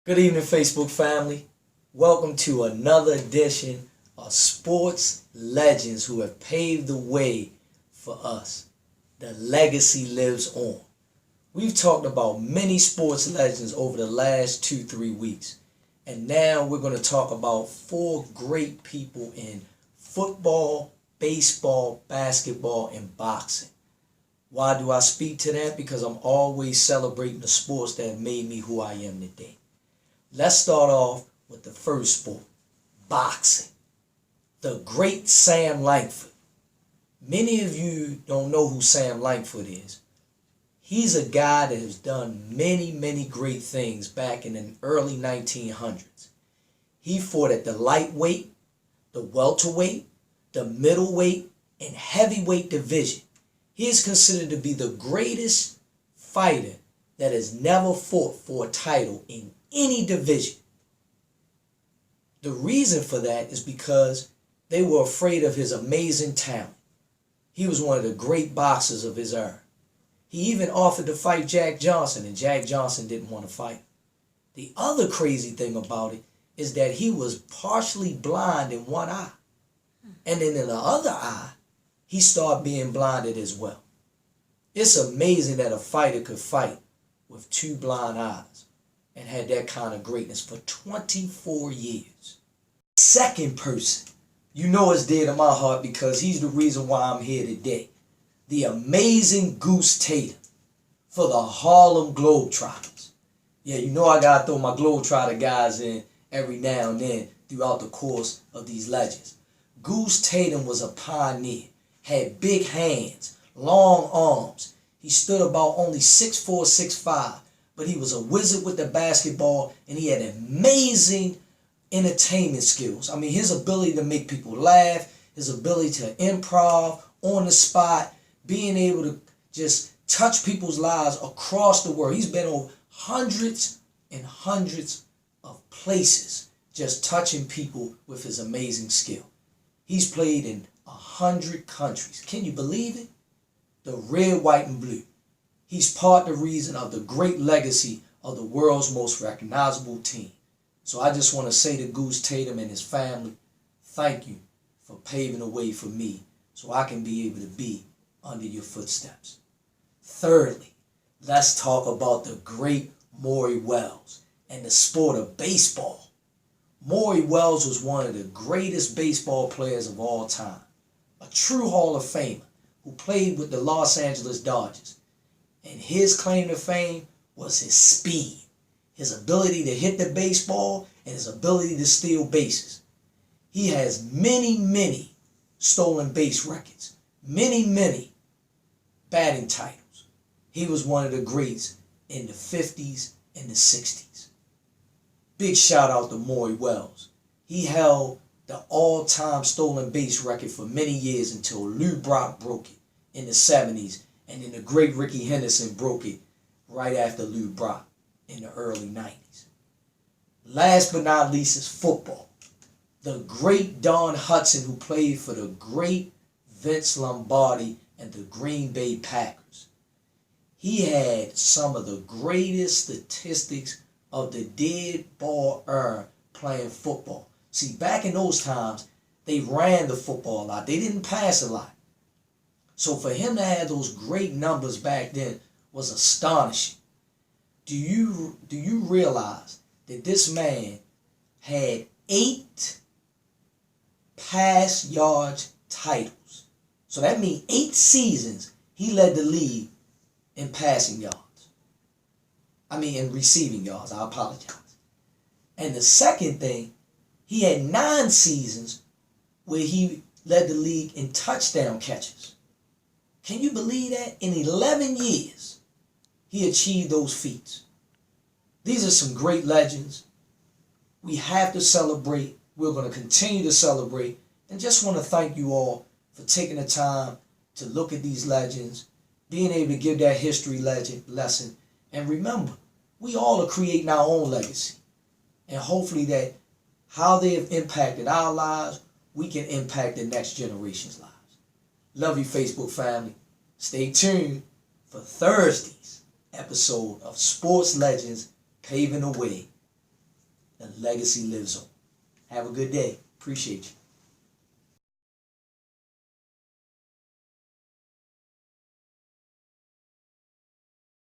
Good evening, Facebook family. Welcome to another edition of Sports Legends who have paved the way for us. The legacy lives on. We've talked about many sports legends over the last 2-3 weeks. And now we're going to talk about 4 great people in football, baseball, basketball, and boxing. Why do I speak to that? Because I'm always celebrating the sports that have made me who I am today. Let's start off with the first sport, boxing. The great Sam Langford. Many of you don't know who Sam Langford is. He's a guy that has done many great things back in the early 1900s. He fought at the lightweight, the welterweight, the middleweight, and heavyweight division. He is considered to be the greatest fighter that has never fought for a title in any division. The reason for that is because they were afraid of his amazing talent. He was one of the great boxers of his era. He even offered to fight Jack Johnson, and Jack Johnson didn't want to fight. The other crazy thing about it is that he was partially blind in one eye. And then in the other eye, he started being blinded as well. It's amazing that a fighter could fight with 2 blind eyes and had that kind of greatness for 24 years. Second person, you know it's dear to my heart because he's the reason why I'm here today. The amazing Goose Tatum for the Harlem Globetrotters. Yeah, you know I gotta throw my Globetrotter guys in every now and then throughout the course of these legends. Goose Tatum was a pioneer, had big hands, long arms. He stood about only 6'4", 6'5", but he was a wizard with the basketball, and he had amazing entertainment skills. I mean, his ability to make people laugh, his ability to improv on the spot, being able to just touch people's lives across the world. He's been on hundreds and hundreds of places just touching people with his amazing skill. He's played in 100 countries. Can you believe it? The red, white, and blue. He's part of the reason of the great legacy of the world's most recognizable team. So I just want to say to Goose Tatum and his family, thank you for paving the way for me so I can be able to be under your footsteps. Thirdly, let's talk about the great Maury Wells and the sport of baseball. Maury Wells was one of the greatest baseball players of all time, a true Hall of Famer who played with the Los Angeles Dodgers. And his claim to fame was his speed, his ability to hit the baseball, and his ability to steal bases. He has many stolen base records, many batting titles. He was one of the greats in the 50s and the 60s. Big shout out to Maury Wells. He held the all-time stolen base record for many years until Lou Brock broke it in the 70s, and then the great Rickey Henderson broke it right after Lou Brock in the early 90s. Last but not least is football. The great Don Hutson, who played for the great Vince Lombardi and the Green Bay Packers. He had some of the greatest statistics of the dead ball era playing football. See, back in those times, they ran the football a lot. They didn't pass a lot. So for him to have those great numbers back then was astonishing. Do you realize that this man had 8 pass yards titles? So that means 8 seasons he led the league in passing yards. In receiving yards, I apologize. And the second thing, he had 9 seasons where he led the league in touchdown catches. Can you believe that? In 11 years, he achieved those feats. These are some great legends. We have to celebrate. We're going to continue to celebrate. And just want to thank you all for taking the time to look at these legends, being able to give that history lesson. And remember, we all are creating our own legacy. And hopefully that how they have impacted our lives, we can impact the next generation's lives. Love you, Facebook family. Stay tuned for Thursday's episode of Sports Legends Paving the Way legacy lives on. Have a good day. Appreciate you.